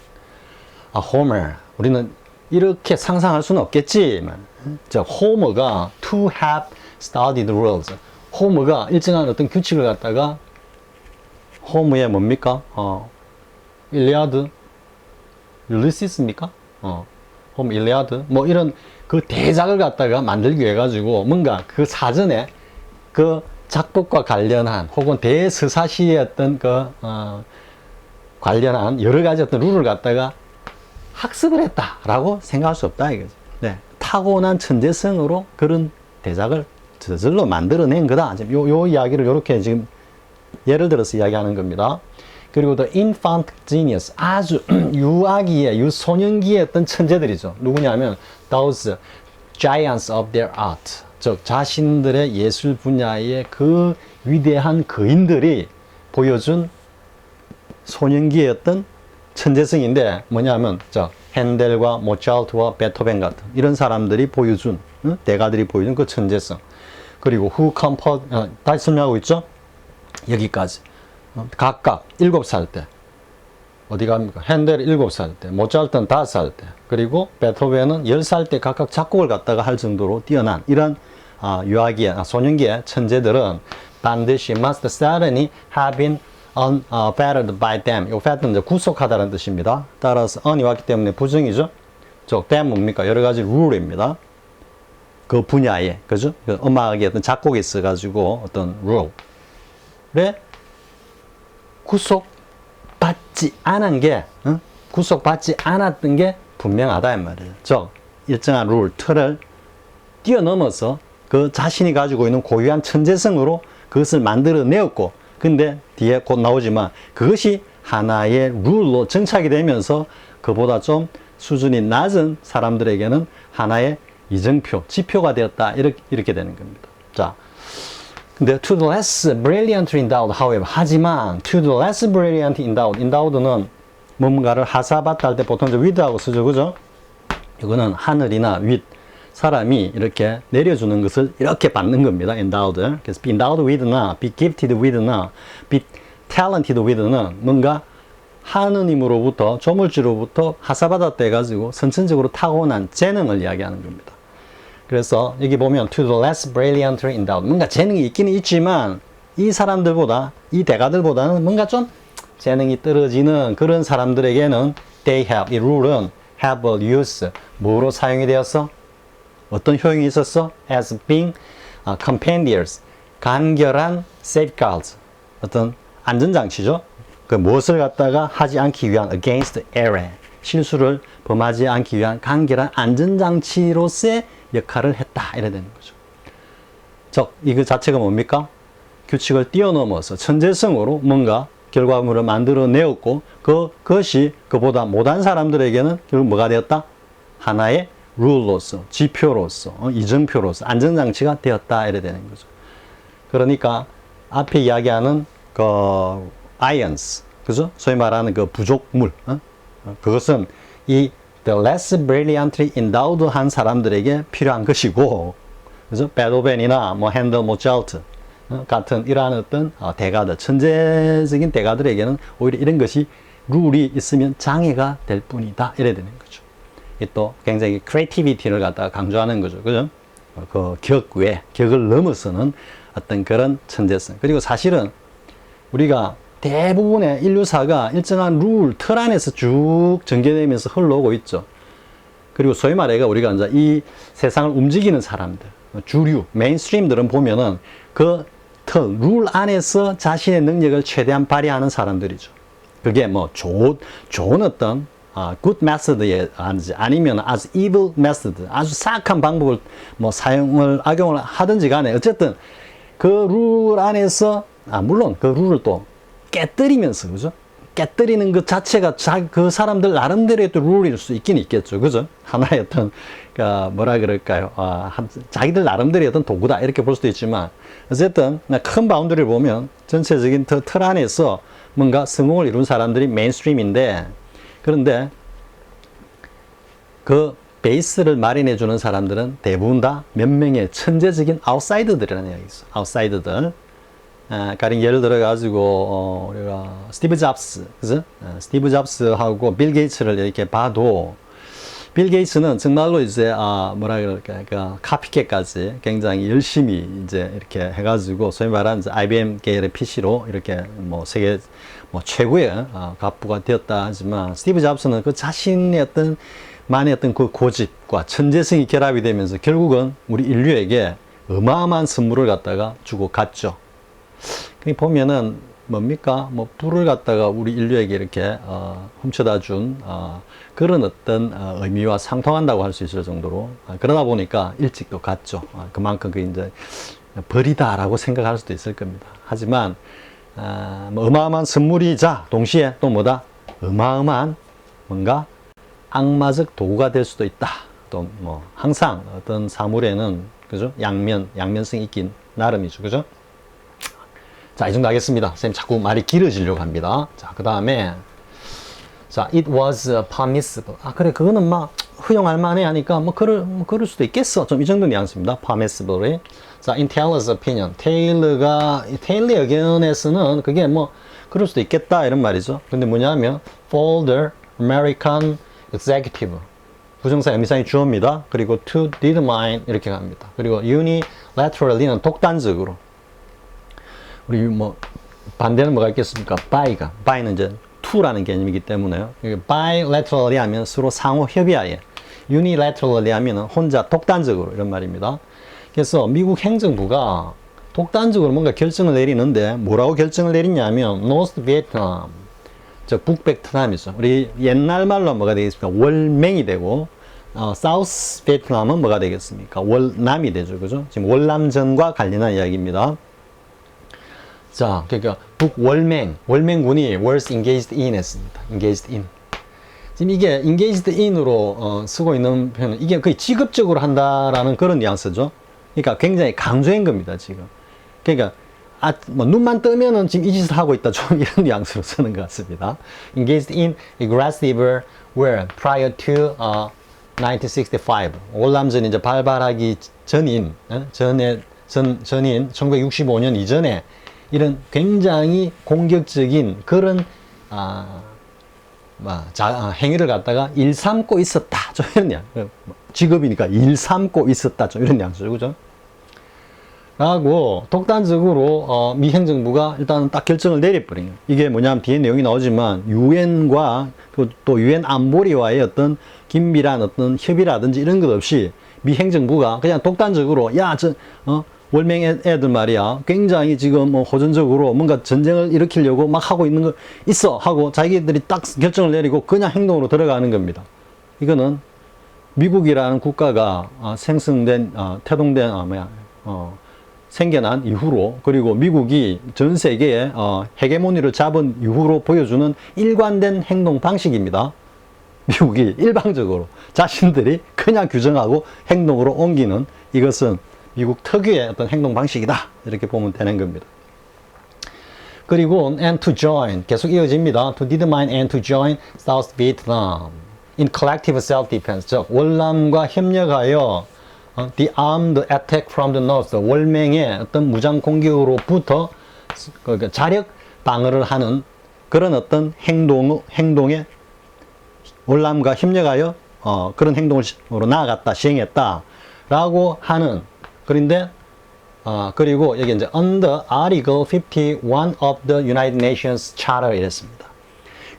a Homer 우리는 이렇게 상상할 수는 없겠지만 자, 호머가 to have studied rules 호머가 일정한 어떤 규칙을 갖다가 호머의 뭡니까? 일리아드 율리시스입니까? 호머 일리아드 뭐 이런 그 대작을 갖다가 만들기 위해 가지고 뭔가 그 사전에 그 작곡과 관련한 혹은 대서사시의 어떤 관련한 여러 가지 어떤 룰을 갖다가 학습을 했다라고 생각할 수 없다 이거죠. 네, 타고난 천재성으로 그런 대작을 저절로 만들어낸 거다. 요 이야기를 이렇게 지금 예를 들어서 이야기하는 겁니다. 그리고 the infant genius, 아주 유아기에, 유소년기에 어떤 천재들이죠. 누구냐면 those giants of their art, 즉 자신들의 예술 분야의 그 위대한 거인들이 보여준 소년기의 어떤 천재성인데 뭐냐면 핸델과 모차르트와 베토벤 같은 이런 사람들이 보여준 대가들이 보여준 그 천재성. 그리고 who composed, 다시 설명하고 있죠. 여기까지 각각 7살 때 어디 갑니까? 핸델이 7살 때, 모차르트는 5살 때, 그리고 베토벤은 10살 때 각각 작곡을 갖다가 할 정도로 뛰어난 이런 유아기의, 소년기의 천재들은 반드시 must certainly have been unfettered by them. 이 fetter는 이제 구속하다는 뜻입니다. 따라서 un이 왔기 때문에 부정이죠. them 뭡니까? 여러 가지 룰입니다. 그 분야에, 그죠? 그 음악의 어떤 작곡에 있어가지고 어떤 룰에 구속받지 않은 게, 구속받지 않았던 게 분명하다, 이 말이에요. 즉, 일정한 룰, 틀을 뛰어넘어서 그 자신이 가지고 있는 고유한 천재성으로 그것을 만들어내었고, 근데 뒤에 곧 나오지만 그것이 하나의 룰로 정착이 되면서 그보다 좀 수준이 낮은 사람들에게는 하나의 이정표, 지표가 되었다. 이렇게 되는 겁니다. 자. 근데 to the less brilliantly endowed, however, 하지만 to the less brilliantly endowed는 뭔가를 하사받다 할 때 보통 with하고 쓰죠, 그죠? 이거는 하늘이나 with, 사람이 이렇게 내려주는 것을 이렇게 받는 겁니다. endowed. 그래서 be endowed with나 be gifted with나 be talented with는 뭔가 하느님으로부터, 조물주로부터 하사받았다 해가지고 선천적으로 타고난 재능을 이야기하는 겁니다. 그래서 여기 보면 to the less brilliantly endowed, 뭔가 재능이 있기는 있지만 이 사람들보다, 이 대가들보다는 뭔가 좀 재능이 떨어지는 그런 사람들에게는 they have, 이 룰은 have a use, 뭐로 사용이 되었어? 어떤 효용이 있었어? as being compendious, 간결한 safeguards, 어떤 안전장치죠. 그 무엇을 갖다가 하지 않기 위한 against error, 실수를 범하지 않기 위한 간결한 안전장치로서의 역할을 했다. 이래 되는 거죠. 즉, 이거 자체가 뭡니까? 규칙을 뛰어넘어서 천재성으로 뭔가 결과물을 만들어내었고, 그것이 그보다 못한 사람들에게는 결국 뭐가 되었다? 하나의 룰로서, 지표로서, 이정표로서, 안전장치가 되었다. 이래 되는 거죠. 그러니까 앞에 이야기하는 그 ions, 그죠? 소위 말하는 그 부족물, 그것은 이 the less brilliantly endowed 한 사람들에게 필요한 것이고, 그죠? 베토벤이나 뭐 핸들, 모차르트 같은 이러한 어떤 대가들, 천재적인 대가들에게는 오히려 이런 것이 룰이 있으면 장애가 될 뿐이다. 이래 되는 거죠. 이 또 굉장히 크리에이티비티를 갖다가 강조하는 거죠. 그죠? 그 격 외, 격을 넘어서는 어떤 그런 천재성. 그리고 사실은 우리가 대부분의 인류사가 일정한 룰, 틀 안에서 쭉 전개되면서 흘러오고 있죠. 그리고 소위 말해 우리가 이제 이 세상을 움직이는 사람들, 주류, 메인스트림들은 보면은 그 틀, 룰 안에서 자신의 능력을 최대한 발휘하는 사람들이죠. 그게 뭐 좋은 어떤 good method에 아니면 아주 evil method, 아주 사악한 방법을 뭐 악용을 하든지 간에 어쨌든 그 룰 안에서 물론 그 룰을 또 깨뜨리면서, 그죠? 깨뜨리는 것 자체가 그 사람들 나름대로의 또 룰일 수 있긴 있겠죠. 그죠? 하나의 어떤, 뭐라 그럴까요? 자기들 나름대로의 어떤 도구다. 이렇게 볼 수도 있지만, 어쨌든, 큰 바운드리를 보면 전체적인 틀 안에서 뭔가 성공을 이룬 사람들이 메인스트림인데, 그런데 그 베이스를 마련해주는 사람들은 대부분 다 몇 명의 천재적인 아웃사이더들이라는 이야기죠. 아웃사이더들. 가령 예를 들어 가지고 우리가 스티브 잡스, 그죠? 스티브 잡스하고 빌 게이츠를 이렇게 봐도 빌 게이츠는 정말로 이제 뭐라 그럴까, 그 카피캣까지 굉장히 열심히 이제 이렇게 해가지고 소위 말하는 IBM 계열의 PC로 이렇게 뭐 세계 뭐 최고의 갑부가 되었다 하지만 스티브 잡스는 그 자신의 어떤 만의 어떤 그 고집과 천재성이 결합이 되면서 결국은 우리 인류에게 어마어마한 선물을 갖다가 주고 갔죠. 보면은 뭡니까? 뭐 불을 갖다가 우리 인류에게 이렇게 훔쳐다 준 그런 어떤 의미와 상통한다고 할 수 있을 정도로 그러다 보니까 일찍 또 갔죠. 그만큼 그 이제 벌이다라고 생각할 수도 있을 겁니다. 하지만 뭐 어마어마한 선물이자 동시에 또 뭐다? 어마어마한 뭔가 악마적 도구가 될 수도 있다. 또 뭐 항상 어떤 사물에는 그죠? 양면성이 있긴 나름이죠. 그죠? 자, 이 정도 하겠습니다. 선생님 자꾸 말이 길어지려고 합니다. 자, 그 다음에 자, it was permissible. 그래, 그거는 막 허용할 만해 하니까 뭐 그럴 수도 있겠어. 좀 이 정도 뉘앙스입니다. permissibly. 자, in Taylor's opinion. 테일러의 의견에서는 그게 뭐 그럴 수도 있겠다 이런 말이죠. 근데 뭐냐면 for the American executive. 부정사 의미상의 주어입니다. 그리고 to determine 이렇게 갑니다. 그리고 unilaterally는 독단적으로. 우리 뭐 반대는 뭐가 있겠습니까? by는 이제 to라는 개념이기 때문에요. bilaterally 하면 서로 상호 협의하에, unilaterally 하면 혼자 독단적으로 이런 말입니다. 그래서 미국 행정부가 독단적으로 뭔가 결정을 내리는데 뭐라고 결정을 내리냐면 North Vietnam, 즉 북베트남이죠. 우리 옛날 말로 뭐가 되겠습니까? 월맹이 되고 South Vietnam은 뭐가 되겠습니까? 월남이 되죠. 그죠? 지금 월남전과 관련한 이야기입니다. 자, 그러니까 월맹군이 was engaged in 했습니다. engaged in. 지금 이게 engaged in으로 쓰고 있는 표현은 이게 거의 직업적으로 한다라는 그런 뉘앙스죠. 그러니까 굉장히 강조한 겁니다, 지금. 그러니까 뭐 눈만 뜨면은 지금 이 짓을 하고 있다, 좀 이런 뉘앙스로 쓰는 것 같습니다. engaged in aggressive war prior to 1965. 월남전이 이제 발발하기 전인 1965년 이전에 이런 굉장히 공격적인 그런 행위를 갖다가 일삼고 있었다. 좀 이런 양. 직업이니까 일삼고 있었다. 좀 이런 양수죠. 그죠? 라고 독단적으로 미 행정부가 일단 딱 결정을 내려버려요. 이게 뭐냐면 뒤에 내용이 나오지만 유엔과 또 유엔 안보리와의 어떤 긴밀한 어떤 협의라든지 이런 것 없이 미 행정부가 그냥 독단적으로 월맹 애들 말이야 굉장히 지금 뭐 호전적으로 뭔가 전쟁을 일으키려고 막 하고 있는 거 있어 하고 자기들이 딱 결정을 내리고 그냥 행동으로 들어가는 겁니다. 이거는 미국이라는 국가가 생성된 태동된 생겨난 이후로, 그리고 미국이 전 세계에 헤게모니를 잡은 이후로 보여주는 일관된 행동 방식입니다. 미국이 일방적으로 자신들이 그냥 규정하고 행동으로 옮기는, 이것은 미국 특유의 어떤 행동 방식이다, 이렇게 보면 되는 겁니다. 그리고 and to join 계속 이어집니다. to determine and to join South Vietnam in collective self-defense, 즉 월남과 협력하여 the armed attack from the north, 월맹의 어떤 무장 공격으로부터 자력 방어를 하는 그런 어떤 행동에 월남과 협력하여 그런 행동으로 나아갔다, 시행했다 라고 하는. 그런데 그리고 여기 이제 under Article 51 of the United Nations Charter 이랬습니다.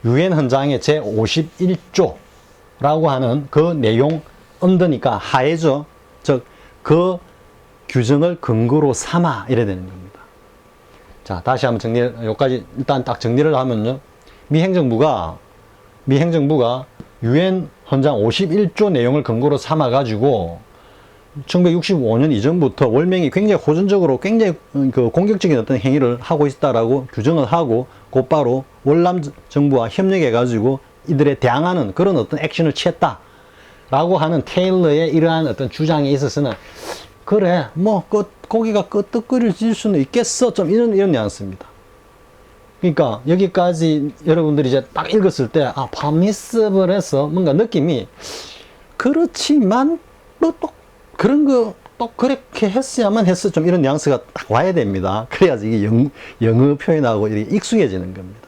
유엔 헌장의 제 51조라고 하는 그 내용 under니까 하에죠. 즉 그 규정을 근거로 삼아 이래야 되는 겁니다. 자, 다시 한번 여기까지 일단 딱 정리를 하면요. 미 행정부가 유엔 헌장 51조 내용을 근거로 삼아 가지고 1965년 이전부터 월맹이 굉장히 호전적으로 굉장히 그 공격적인 어떤 행위를 하고 있다라고 규정을 하고 곧바로 월남 정부와 협력해 가지고 이들에 대항하는 그런 어떤 액션을 취했다라고 하는 테일러의 이러한 어떤 주장에 있어서는 그래 뭐 고기가 끄떡거릴 수는 있겠어, 좀 이런 뉘앙스입니다. 그러니까 여기까지 여러분들이 이제 딱 읽었을 때 permissible해서 뭔가 느낌이 그렇지만 뭐 또 그런 거 또 그렇게 했어야만 했어, 좀 이런 뉘앙스가 딱 와야 됩니다. 그래야지 이게 영어 표현하고 이렇게 익숙해지는 겁니다.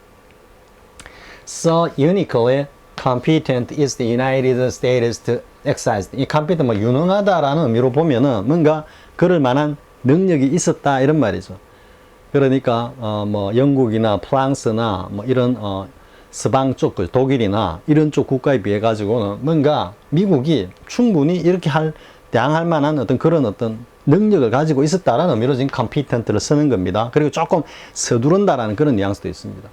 So uniquely competent is the United States to exercise. 이 competent 뭐 유능하다라는 의미로 보면은 뭔가 그럴 만한 능력이 있었다 이런 말이죠. 그러니까 뭐 영국이나 프랑스나 뭐 이런 서방 쪽 독일이나 이런 쪽 국가에 비해 가지고는 뭔가 미국이 충분히 이렇게 대항할 만한 어떤 그런 어떤 능력을 가지고 있었다라는 의미로 지금 competent를 쓰는 겁니다. 그리고 조금 서두른다라는 그런 뉘앙스도 있습니다.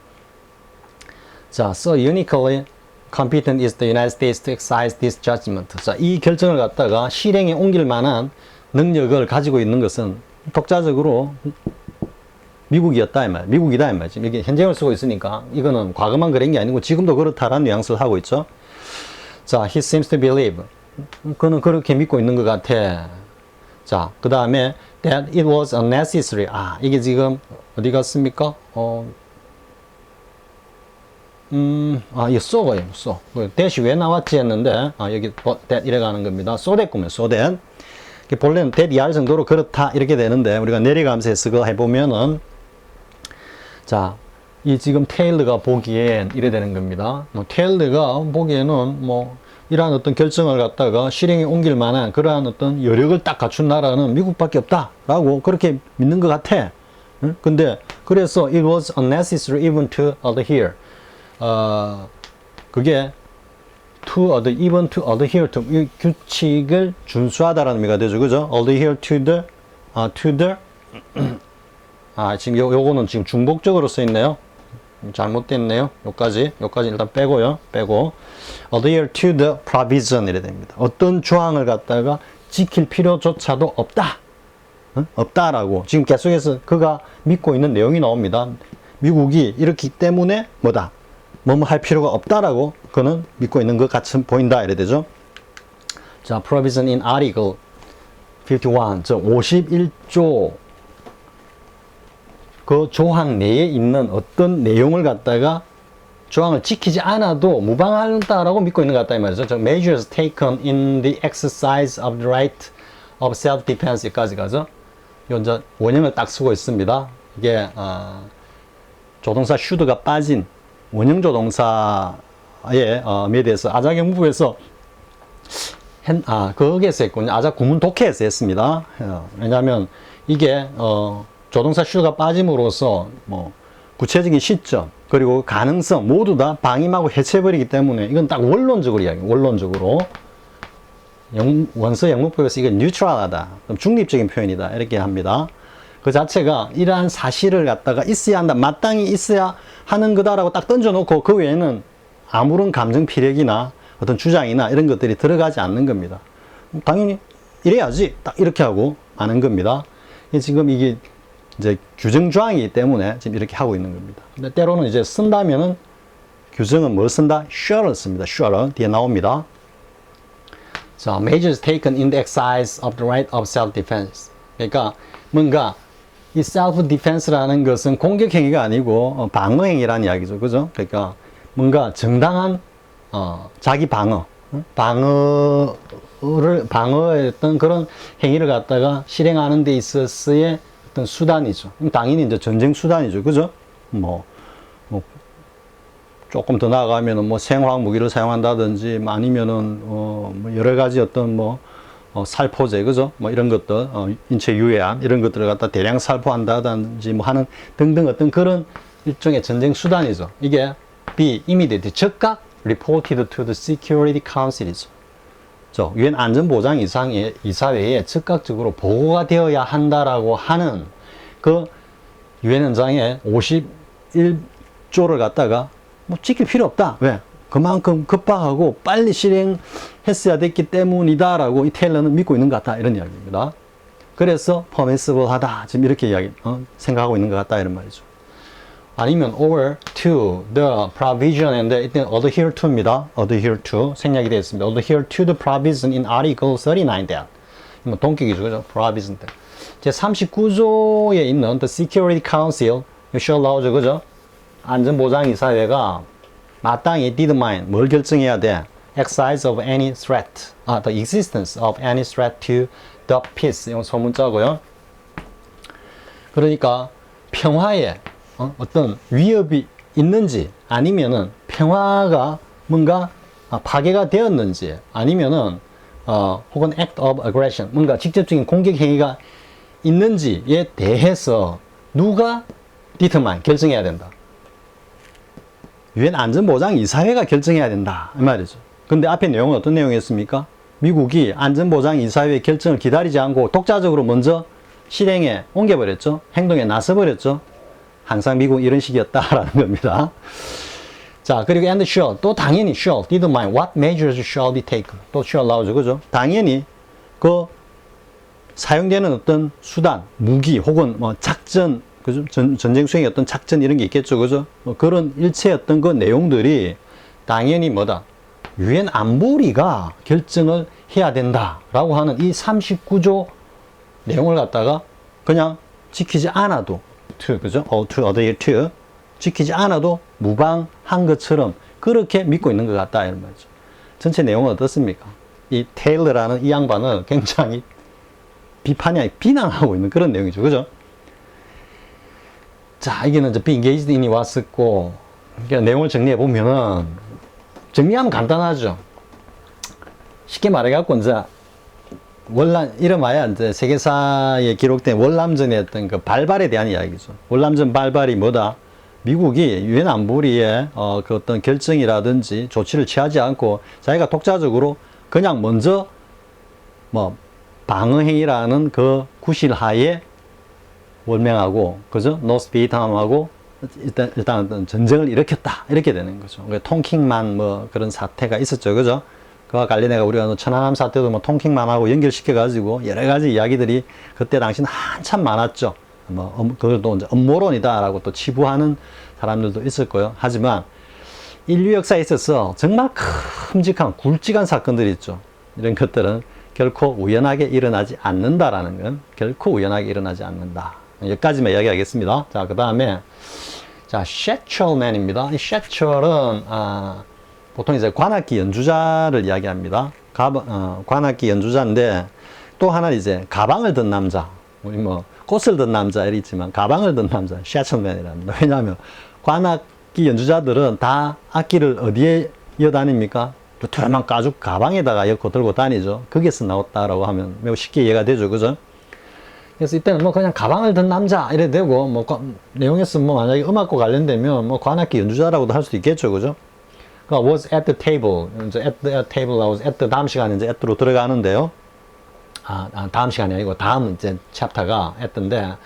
자, so uniquely competent is the United States to exercise this judgment. 자, 이 결정을 갖다가 실행에 옮길 만한 능력을 가지고 있는 것은 독자적으로 미국이었다 이 말, 미국이다 이 말이지. 이게 현재형을 쓰고 있으니까 이거는 과거만 그런 게 아니고 지금도 그렇다라는 뉘앙스를 하고 있죠. 자, he seems to believe. 그는 그렇게 믿고 있는 것 같아. 자, 그 다음에 that it was unnecessary. 아, 이게 지금 어디 갔습니까? 이거 so가요, so. that이 왜 나왔지 했는데, 여기 that 이래 가는 겁니다. so that 꾸면 so that. 본래는 that 이할 정도로 그렇다 이렇게 되는데 우리가 내려가면서 해석을 해보면은 자, 이 지금 테일러가 보기엔 이래 되는 겁니다. 테일러가 보기에는 이러한 어떤 결정을 갖다가 실행에 옮길 만한 그러한 어떤 여력을 딱 갖춘 나라는 미국밖에 없다라고 그렇게 믿는 것 같아. 응? 근데 그래서 it was unnecessary even to adhere. 그게 even to adhere to 이 규칙을 준수하다라는 의미가 되죠, 그죠? adhere to the 지금 요거는 지금 중복적으로 써 있네요. 잘못됐네요. 요까지 일단 빼고요. adhere to the provision 이래 됩니다. 어떤 조항을 갖다가 지킬 필요조차도 없다. 응? 없다라고 지금 계속해서 그가 믿고 있는 내용이 나옵니다. 미국이 이렇기 때문에 뭐다? 뭐뭐 할 필요가 없다라고 그는 믿고 있는 것 같이 보인다 이래 되죠. 자, provision in article 51, 저 51조 그 조항 내에 있는 어떤 내용을 갖다가 조항을 지키지 않아도 무방한다라고 믿고 있는 것 같다 이 말이죠. 저 measures taken in the exercise of the right of self-defense까지 가죠. 요 이제 원형을 딱 쓰고 있습니다. 이게 조동사 should가 빠진 원형 조동사의 에 대해서 아자경부에서 거기에서 했군요. 아자 구문 독해에서 했습니다. 왜냐하면 이게 조동사 should가 빠짐으로써 구체적인 시점 그리고 가능성 모두 다 방임하고 해체해버리기 때문에 이건 딱 원론적으로 이야기해요. 원론적으로 원서 영문법에서 이건 뉴트럴하다, 중립적인 표현이다 이렇게 합니다. 그 자체가 이러한 사실을 갖다가 있어야 한다, 마땅히 있어야 하는 거다라고 딱 던져놓고 그 외에는 아무런 감정 피력이나 어떤 주장이나 이런 것들이 들어가지 않는 겁니다. 당연히 이래야지 딱 이렇게 하고 마는 겁니다. 지금 이게 이제 규정 조항이기 때문에 지금 이렇게 하고 있는 겁니다. 근데 때로는 이제 쓴다면은 규정은 뭘 쓴다? shall을 씁니다. shall 뒤에 나옵니다. 자, measures taken in the exercise of the right of self-defense. 그러니까 뭔가 이 self-defense라는 것은 공격 행위가 아니고 방어 행위라는 이야기죠, 그죠? 그러니까 뭔가 정당한 자기 방어의 어떤 그런 행위를 갖다가 실행하는 데 있어서의 어떤 수단이죠. 당연히 이제 전쟁 수단이죠. 그죠? 조금 더 나아가면은 생화학 무기를 사용한다든지 아니면은 여러 가지 어떤 살포제, 그죠? 이런 것들, 인체 유해한 이런 것들을 갖다 대량 살포한다든지 하는 등등 어떤 그런 일종의 전쟁 수단이죠. 이게 immediate, 즉각 reported to the Security Council이죠. 유엔 안전보장 이사회에 즉각적으로 보고가 되어야 한다라고 하는 그 유엔 헌장의 51조를 갖다가 지킬 필요 없다. 왜? 그만큼 급박하고 빨리 실행했어야 됐기 때문이다라고 이 테일러는 믿고 있는 것 같다 이런 이야기입니다. 그래서 permissible 하다 지금 이렇게 생각하고 있는 것 같다 이런 말이죠. 아니면 over to the provision and 이때 adhere to입니다. adhere to 생략이 되어 있습니다. adhere to the provision in article 39 that 동격이죠, 그죠? provision 때 제 39조에 있는 the Security Council shall 나오죠, 그죠? 안전보장이사회가 마땅히 determine 뭘 결정해야 돼? exercise of any threat, the existence of any threat to the peace 이건 소문자고요. 그러니까 평화에 어떤 위협이 있는지 아니면은 평화가 뭔가 파괴가 되었는지 아니면은 혹은 act of aggression 뭔가 직접적인 공격 행위가 있는지에 대해서 누가 determine 결정해야 된다. 유엔 안전보장 이사회가 결정해야 된다 이 말이죠. 근데 앞에 내용은 어떤 내용이었습니까? 미국이 안전보장이사회의 결정을 기다리지 않고 독자적으로 먼저 실행에 옮겨버렸죠. 행동에 나서버렸죠. 항상 미국 이런 식이었다라는 겁니다. 자, 그리고 and shall, 또 당연히 shall, did mind, what measures shall be taken. 또 shall 나오죠. 그죠? 당연히 그 사용되는 어떤 수단, 무기 혹은 뭐 작전, 그죠? 전쟁 수행의 어떤 작전 이런 게 있겠죠. 그죠? 뭐 그런 일체 어떤 그 내용들이 당연히 뭐다? 유엔 안보리가 결정을 해야 된다라고 하는 이 39조 내용을 갖다가 그냥 지키지 않아도 그죠? to adhere to 지키지 않아도 무방한 것처럼 그렇게 믿고 있는 것 같다 이런 말이죠. 전체 내용은 어떻습니까? 이 테일러라는 이 양반을 굉장히 비판이 아니라 비난하고 있는 그런 내용이죠. 그죠? 자, 이게는 이제 be engaged in이 왔었고, 그러니까 내용을 정리해 보면은 정리하면 간단하죠. 쉽게 말해갖고 이제 월남 이름하야 이제 세계사에 기록된 월남전의 어떤 그 발발에 대한 이야기죠. 월남전 발발이 뭐다? 미국이 유엔 안보리의 그 어떤 결정이라든지 조치를 취하지 않고 자기가 독자적으로 그냥 먼저 뭐 방어행위라는 그 구실하에 월명하고 그죠? 노스 베트남하고 일단 어떤 전쟁을 일으켰다 이렇게 되는 거죠. 그러니까 통킹만 뭐 그런 사태가 있었죠, 그죠? 그와 관련해가 우리가 천안함 사태도 뭐 통킹만하고 연결시켜 가지고 여러 가지 이야기들이 그때 당시는 한참 많았죠. 뭐 그것도 이제 음모론이다라고 또 치부하는 사람들도 있을 거예요. 하지만 인류 역사에 있어서 정말 큼직한 굵직한 사건들이 있죠. 이런 것들은 결코 우연하게 일어나지 않는다라는 건 결코 우연하게 일어나지 않는다. 여기까지만 이야기하겠습니다. 자, 그 다음에 자, 셰철맨입니다. 이 셰철은 보통 이제 관악기 연주자를 이야기합니다. 관악기 연주자인데 또 하나 이제 가방을 든 남자, 우리 뭐 꽃을 든 남자 이렇게 있지만 가방을 든 남자, 셰철맨이랍니다. 왜냐하면 관악기 연주자들은 다 악기를 어디에 이어다닙니까? 두툼한 가죽 가방에다가 엮고 들고 다니죠. 거기에서 나왔다라고 하면 매우 쉽게 이해가 되죠, 그죠? 그래서 이때는 뭐 그냥 가방을 든 남자 이래 되고 뭐 내용에서 뭐 만약에 음악과 관련되면 뭐 관악기 연주자라고도 할 수도 있겠죠, 그죠? 그러니까 was at the table, 이제 at the table 나오서 at the 다음 시간에 이제 at로 들어가는데요. 다음 시간이 아니고 다음 이제 챕터가 at인데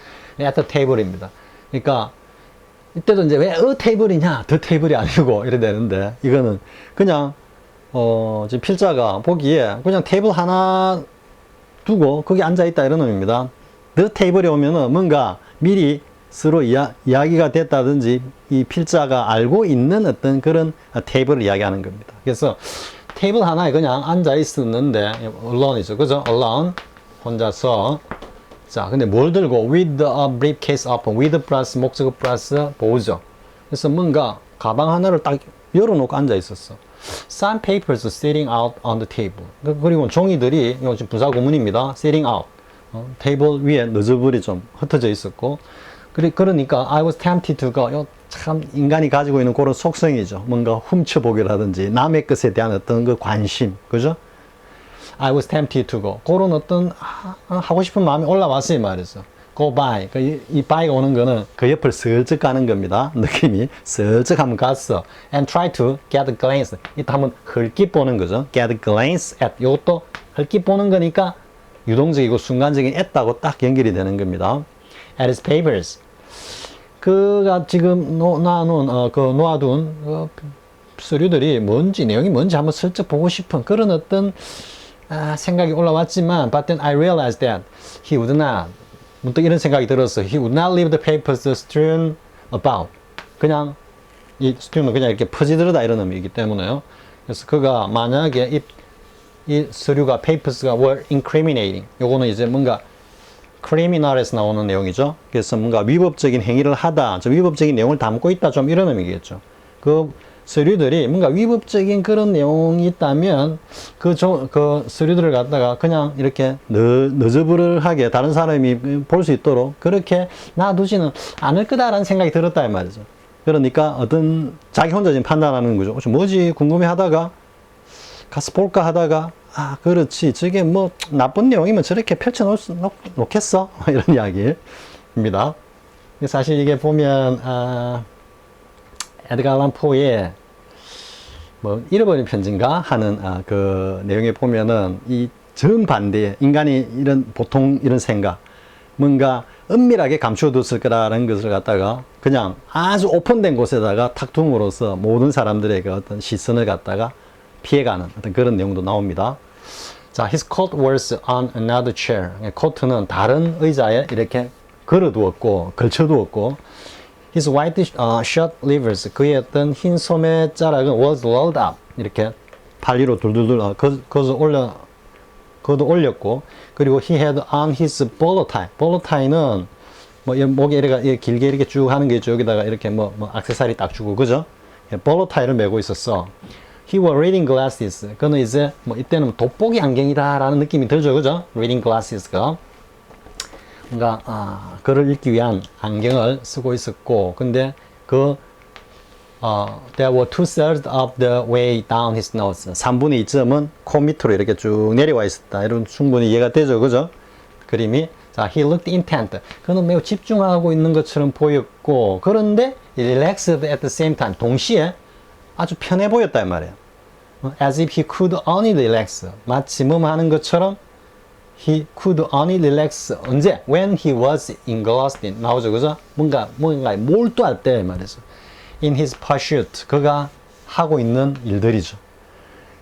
at the table입니다. 그러니까 이때도 이제 왜 a table이냐, the table이 아니고 이래 되는데 이거는 그냥 지금 필자가 보기에 그냥 테이블 하나 두고 거기 앉아있다 이런 의미입니다. The table에 오면은 뭔가 미리 서로 이야기가 됐다든지 이 필자가 알고 있는 어떤 그런 테이블을 이야기하는 겁니다. 그래서 테이블 하나에 그냥 앉아 있었는데 alone이죠. 그죠? alone. 혼자서. 자, 근데 뭘 들고? with a briefcase open. with 플러스 목적어 플러스 보호죠. 그래서 뭔가 가방 하나를 딱 열어놓고 앉아 있었어. Some papers sitting out on the table. 그리고 종이들이, 이거 지금 분사 구문입니다. sitting out. 테이블 위에 너저분이 좀 흩어져 있었고. 그러니까 I was tempted to go. 참 인간이 가지고 있는 그런 속성이죠. 뭔가 훔쳐보기라든지 남의 것에 대한 어떤 그 관심. 그죠? I was tempted to go. 그런 어떤 하고 싶은 마음이 올라왔어요, 말이죠. go by. 이 by가 오는 거는 그 옆을 슬쩍 가는 겁니다. 느낌이 슬쩍 한번 갔어. and try to get a glance. 이따 한번 흘낏 보는 거죠. get a glance at. 이것도 흘낏 보는 거니까 유동적이고 순간적인 at하고 딱 연결이 되는 겁니다. at his papers. 그가 지금 놓아둔 서류들이 뭔지, 내용이 뭔지 한번 슬쩍 보고 싶은 그런 어떤 생각이 올라왔지만 but then I realized that he would not. 문득 이런 생각이 들었어. He would not leave the papers strewn about. 그냥 이 strewn은 그냥 이렇게 퍼지르다 이런 의미이기 때문에요. 그래서 그가 만약에 이 서류가 papers가 were incriminating. 요거는 이제 뭔가 criminal에서 나오는 내용이죠. 그래서 뭔가 위법적인 행위를 하다, 좀 위법적인 내용을 담고 있다, 좀 이런 의미겠죠. 그 서류들이 뭔가 위법적인 그런 내용이 있다면 그 서류들을 갖다가 그냥 이렇게 너저분하게 다른 사람이 볼 수 있도록 그렇게 놔두지는 않을 거다라는 생각이 들었다 이 말이죠. 그러니까 어떤 자기 혼자 지금 판단하는 거죠. 뭐지 궁금해 하다가 가서 볼까 하다가 그렇지 저게 뭐 나쁜 내용이면 저렇게 놓겠어 이런 이야기입니다. 사실 이게 보면 에드가 알란 포의 뭐 잃어버린 편지인가 하는 그 내용에 보면은 이 정반대의 인간이 이런 보통 이런 생각 뭔가 은밀하게 감춰뒀을 거라는 것을 갖다가 그냥 아주 오픈된 곳에다가 탁 둠으로써 모든 사람들에게 어떤 시선을 갖다가 피해가는 어떤 그런 내용도 나옵니다. 자, his coat was on another chair. 코트는 다른 의자에 이렇게 걸어두었고 걸쳐두었고 his white shirt sleeves 그의 어떤 흰 소매 자락은 was rolled up 이렇게 팔 위로 둘둘둘 그것도 올렸고 그리고 he had on his bolo tie. bolo tie는 뭐 목에 이렇게 길게 이렇게 쭉 하는 게 있죠. 여기다가 이렇게 뭐 액세서리 딱 주고 그죠? bolo tie를 메고 있었어. He wore reading glasses. 그는 이제 뭐 이때는 돋보기 안경이다라는 느낌이 들죠, 그죠? reading glasses가 뭔가 글을 읽기 위한 안경을 쓰고 있었고, 근데 there were 2/3 of the way down his nose. 3분의 2점은 코 밑으로 이렇게 쭉 내려와 있었다. 이런 충분히 이해가 되죠, 그죠? 그림이. 자, he looked intent. 그는 매우 집중하고 있는 것처럼 보였고, 그런데 relaxed at the same time. 동시에 아주 편해 보였다 이 말이에요. As if he could only relax. 마치 뭐 하는 것처럼 he could only relax. 언제? When he was engrossed in. 나오죠, 그죠? 뭔가 몰두할 때 말이죠. In his pursuit. 그가 하고 있는 일들이죠.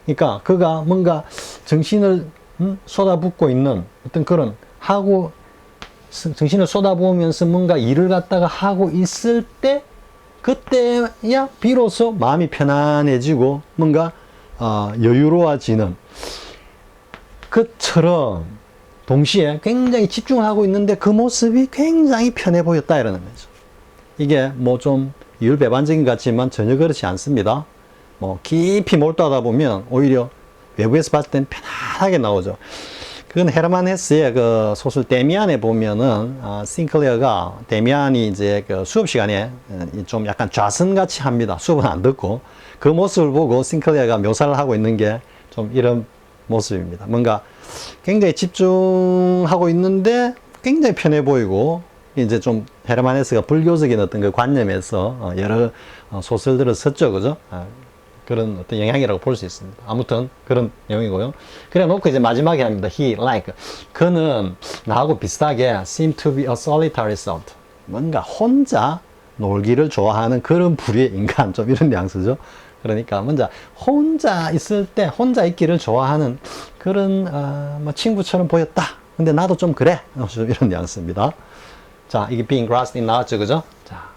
그러니까 그가 뭔가 정신을 쏟아붓고 있는 어떤 그런 정신을 쏟아부으면서 뭔가 일을 갖다가 하고 있을 때 그때야 비로소 마음이 편안해지고 뭔가 여유로워지는 그처럼 동시에 굉장히 집중하고 있는데 그 모습이 굉장히 편해 보였다 이러는 거죠. 이게 뭐 좀 이율배반적인 것 같지만 전혀 그렇지 않습니다. 뭐 깊이 몰두하다 보면 오히려 외부에서 봤을 땐 편안하게 나오죠. 그건 헤르만 헤스의 그 소설 데미안에 보면은 싱클레어가 데미안이 이제 그 수업 시간에 좀 약간 좌선같이 합니다. 수업은 안 듣고 그 모습을 보고 싱클레어가 묘사를 하고 있는 게 좀 이런 모습입니다. 뭔가 굉장히 집중하고 있는데 굉장히 편해 보이고 이제 좀 헤르만 헤스가 불교적인 어떤 그 관념에서 여러 소설들을 썼죠, 그죠? 그런 어떤 영향이라고 볼 수 있습니다. 아무튼 그런 내용이고요. 그래 놓고 이제 마지막에 합니다. He like 그는 나하고 비슷하게 seem to be a solitary sort. 뭔가 혼자 놀기를 좋아하는 그런 부류의 인간 좀 이런 뉘앙스죠. 그러니까 먼저 혼자 있을 때 혼자 있기를 좋아하는 그런 뭐 친구처럼 보였다. 근데 나도 좀 그래. 좀 이런 뉘앙스입니다. 자, 이게 being grasped in 나왔죠, 그죠? 자.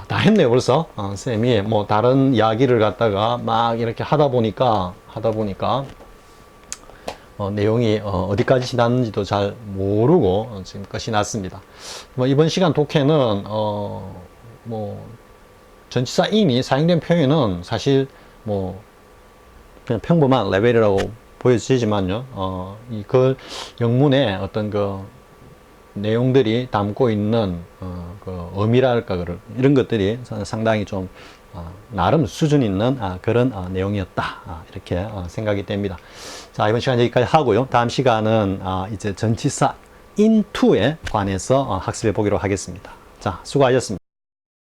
다 했네요, 벌써. 쌤이 뭐 다른 이야기를 갖다가 막 이렇게 하다 보니까 내용이 어디까지 지났는지도 잘 모르고 지금 끝이 났습니다. 뭐 이번 시간 독해는 뭐 전치사 in이 사용된 표현은 사실 뭐 그냥 평범한 레벨이라고 보여지지만요. 그 영문의 어떤 그 내용들이 담고 있는 그 의미랄까 이런 것들이 상당히 좀 나름 수준 있는 그런 내용이었다 이렇게 생각이 됩니다. 자, 이번 시간 여기까지 하고요. 다음 시간은 이제 전치사 into에 관해서 학습해 보기로 하겠습니다. 자, 수고하셨습니다.